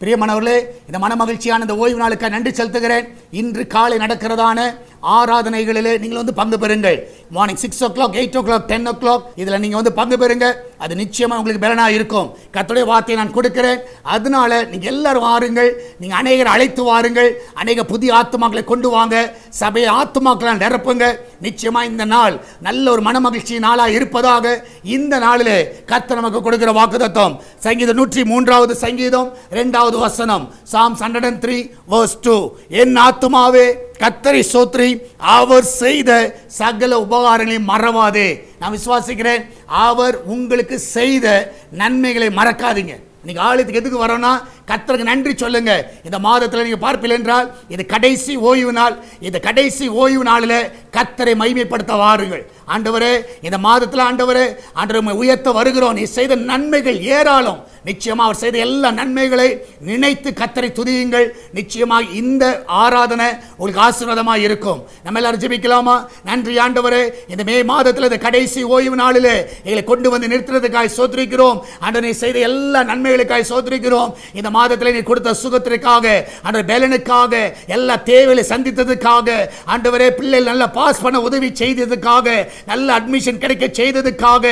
பிரியமானவர்களே, இந்த மனமகிழ்ச்சியான இந்த ஓய்வு நாளுக்கு நன்றி செலுத்துகிறேன். இன்று காலை நடக்கிறதான ஆராதனைகளிலே நீங்கள் பங்கு பெறுங்கள். மார்னிங் 6 o'clock, 8 o'clock, 10 o'clock இதில் நீங்கள் பங்கு பெறுங்க. அது நிச்சயமாக உங்களுக்கு பலனாக இருக்கும். கர்த்தருடைய வார்த்தையை நான் கொடுக்கிறேன். அதனால நீங்கள் எல்லாரும் வாருங்கள். நீங்கள் அநேகர் அழைத்து வாருங்கள். அநேக புதிய ஆத்துமாக்களை கொண்டு வாங்க. சபையை ஆத்துமாக்களை நிரப்புங்க. நிச்சயமாக இந்த நாள் நல்ல ஒரு மனமகிழ்ச்சி நாளாக இருப்பதாக இந்த நாளிலே கர்த்தர் நமக்கு கொடுக்கிற வாக்குத்தத்தம் சங்கீதம் 103வது சங்கீதம் 2வது வசனம், Psalms 103 verse 2. என் ஆத்துமாவே கர்த்தரை ஸ்தோத்திரி, அவர் செய்த சகல உபகாரங்களையும் மறவாதே. நான் விசுவாசிக்கிறேன், அவர் உங்களுக்கு செய்த நன்மைகளை மறக்காதீங்க. இன்னைக்கு ஆலயத்துக்கு எதுக்கு வரோம்னா கர்த்தருக்கு நன்றி சொல்லுங்க. இந்த மாதத்தில் நீங்க பார்ப்பீர்கள் என்றால் இது கடைசி ஓய்வு நாள். இந்த கடைசி ஓய்வு நாளில் கர்த்தரை மகிமைப்படுத்த வாருங்கள். ஆண்டவரே, இந்த மாதத்தில் ஆண்டவரே உயர்த்த வருகிறோம். நீ செய்த நன்மைகள் ஏராளம். நிச்சயமாக அவர் செய்த எல்லா நன்மைகளை நினைத்து கர்த்தரை துதியுங்கள். நிச்சயமாக இந்த ஆராதனை உங்களுக்கு ஆசீர்வாதமாக இருக்கும். நம்ம எல்லாரும் ஜெபிக்கலாமா? நன்றி ஆண்டவரே, இந்த மே மாதத்தில் இந்த கடைசி ஓய்வு நாளில் எங்களை கொண்டு வந்து நிறுத்துறதுக்காக சோதரிக்கிறோம். ஆண்டவரே, நீ செய்த எல்லா நன்மைகளுக்காக சோதரிக்கிறோம். இந்த மாதத்தில் நீ கொடுத்த சுகத்திற்காக, ஆண்டவரே பலனுக்காக, எல்லா தேவைகளை சந்தித்ததுக்காக, ஆண்டவரே பிள்ளைகள் நல்லா பாஸ் பண்ண உதவி செய்ததுக்காக, நல்ல அட்மிஷன் கிடைக்க செய்ததுக்காக,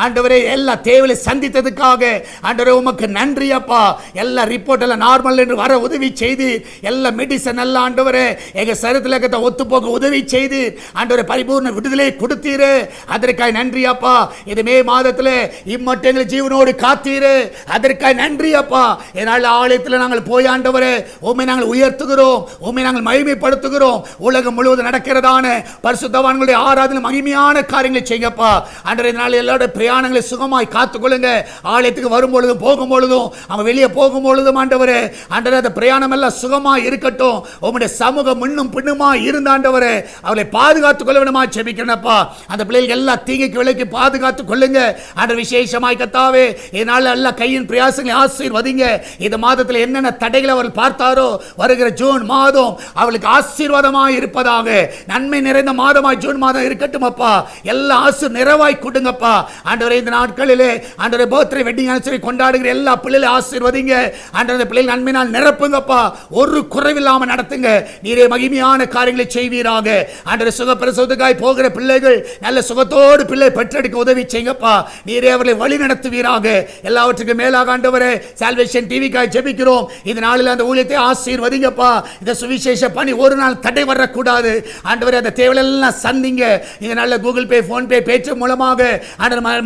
ஆண்டவரே எல்லா தேவைகளை சந்தித்ததுக்காக, ஆண்டவரே உமக்கு நன்றி அப்பா. எல்லா ரிப்போர்ட் எல்லாம் நார்மல் என்று வர உதவி செய்து, எல்லா மெடிசன் எல்லாம் ஆண்டவரே எங்க சரீரத்தில் ஒத்து போக உதவி செய்து, ஆண்டவரே பரிபூர்ண விடுதலை கொடுத்தீரு. அதற்காக நன்றி அப்பா. இது மே மாதத்தில் இம்மட்டும் எங்களை ஜீவனோடு காத்தீரு. அதற்காக நன்றி அப்பா. என்னால் ஆலயத்தில் நாங்கள் போய் ஆண்டவரே உம்மை நாங்கள் உயர்த்துகிறோம், உம்மை நாங்கள் மகிமைப்படுத்துகிறோம். உலகம் முழுவதும் நடக்கிறதான பரிசுத்தவான்களுடைய ஆராதனை மகிமையான காரியங்களை செய்யப்பா. ஆண்டவரே, இதனால் எல்லாருடைய பிரயாணங்களை சுகமாய் காத்துக்கொள்ளுங்க. ஆலயத்துக்கு வரும்பொழுதும் போகும்பொழுதும் அவங்க வெளியே போகும்பொழுதும் ஆண்டவரே, ஆண்டவரே அந்த பிரயாணம் எல்லாம் சுகமாய் இருக்கட்டும். உம்முடைய சமூகம் முன்னும் பின்னுமா இருந்த ஆண்டவரே அவளை பாதுகாத்துக் கொள்ள வேண்டுமா ஜெபிக்கிறேன்ப்பா. அந்த பிள்ளைகள் எல்லா தீங்கைக்கு விலைக்கு பாதுகாத்துக் கொள்ளுங்க. ஆண்டவர் விசேஷமாய் கர்த்தாவே, இதனால் எல்லா கையின் பிரயாசங்களை ஆசீர்வதிங்க. இந்த மாதத்தில் என்னென்ன தடைகளை அவர்கள் பார்த்தாரோ வருகிற ஜூன் மாதம் அவளுக்கு ஆசீர்வாதமாய் இருப்பதாக, நன்மை நிறைந்த மாதமாய் ஜூன் மாதம் இருக்கட்டும் அப்பா. எல்லா ஆசீர் நிறைவாய் கொடுங்கப்பா. ஆண்டவரே, இந்த நாட்களிலே ஆண்டவரே பர்த்டே வெட்டிங் ஆனிவர்சரி கொண்டாடுகிற எல்லா பிள்ளைகளை ஆசீர்வதிங்க. ஆண்டவரே பிள்ளைகள் நன்மையினால் நிரப்புங்கப்பா. ஒரு குறைவில்லாமல் நடத்துங்க. நீரே மகிமையான காரியங்களை செய்வீராக. ஆண்டவரே, சுகப்பிரசவத்துக்காய் போகிற பிள்ளைகள் நல்ல சுகத்தோடு பிள்ளை பெற்றெடுக்க உதவி செய்யுங்கப்பா. நீரே அவர்களை வழி நடத்துவீராக. எல்லாவற்றுக்கும் மேலாக ஆண்டவரே சால்வேஷன் டிவிக்காய் ஜெபிக்கிறோம். இந்த நாளில் அந்த ஊழியத்தை ஆசீர்வதிங்கப்பா. இந்த சுவிசேஷ பணி ஒரு நாள் தடை வரக்கூடாது. ஆண்டவரே, அந்த தேவையெல்லாம் சந்திங்க. இந்த நாளில் கூகுள் பே, போன் பே, பேச்சு மூலமாக,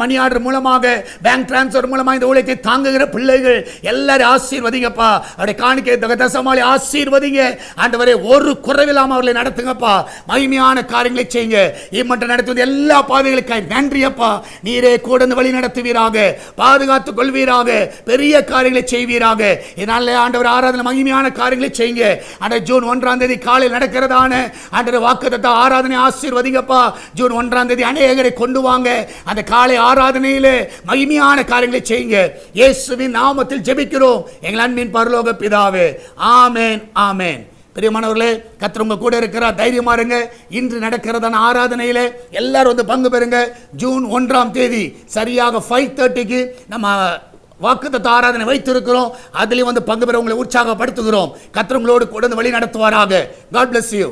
மணி ஆர்டர் மூலமாக, பேங்க் டிரான்ஸ்ஃபர் மூலமாக இந்த ஊழியத்தை தாங்குகிற பிள்ளைகள் எல்லாரும் ஆசீர்வதிங்கப்பா. அவருடைய காணிக்கை தசமாளி ஆசீர்வதிங்க. ஆண்டவரே, ஒரு குறைவில்லாமல் அவர்களை நடத்துங்கப்பா. மகிமையான காரியங்களை செய்யுங்க. இம்மட்டும் நடத்துவது எல்லா பாதைகளுக்காய் நன்றி அப்பா. நீரே கூட வழி நடத்துவீராக, பாதுகாத்துக் கொள்வீராக, பெரிய காரியங்களை செய்வீராக. இதனால ஆண்டவர் ஆராதனை மகிமையான காரியங்களை செய்யுங்க. ஆண்டவர் ஜூன் 1ஆம் தேதி காலையில் நடக்கிறதான ஆண்டவர் வாக்குத்தத்த ஆராதனை ஆசீர்வதிங்கப்பா. ஜூன் 1ஆம் தேதி அநேகரை கொண்டு வாங்க. அந்த காலை ஆராதனையிலே மகிமையான காரியங்களை செய்யுங்க. இயேசுவின் நாமத்தில் ஜெபிக்கிறோம் எங்கள் அன்பின் பரலோக பிதாவே. ஆமென், ஆமென். பிரியமானவர்களே, கர்த்தர் உங்க கூட இருக்கிறார். தைரியமா இருங்க. இன்று நடக்கிறதான ஆராதனையில எல்லாரும் பங்கு பெறுங்க. ஜூன் 1ஆம் தேதி சரியாக 5:30க்கு நம்ம வாக்குத்தத்த ஆராதனை வைத்திருக்கிறோம். அதிலையும் பங்கு பெற உங்களை உற்சாகப்படுத்துகிறோம். கர்த்தர் உங்களோடு கூட வழி நடத்துவாராக. God bless you.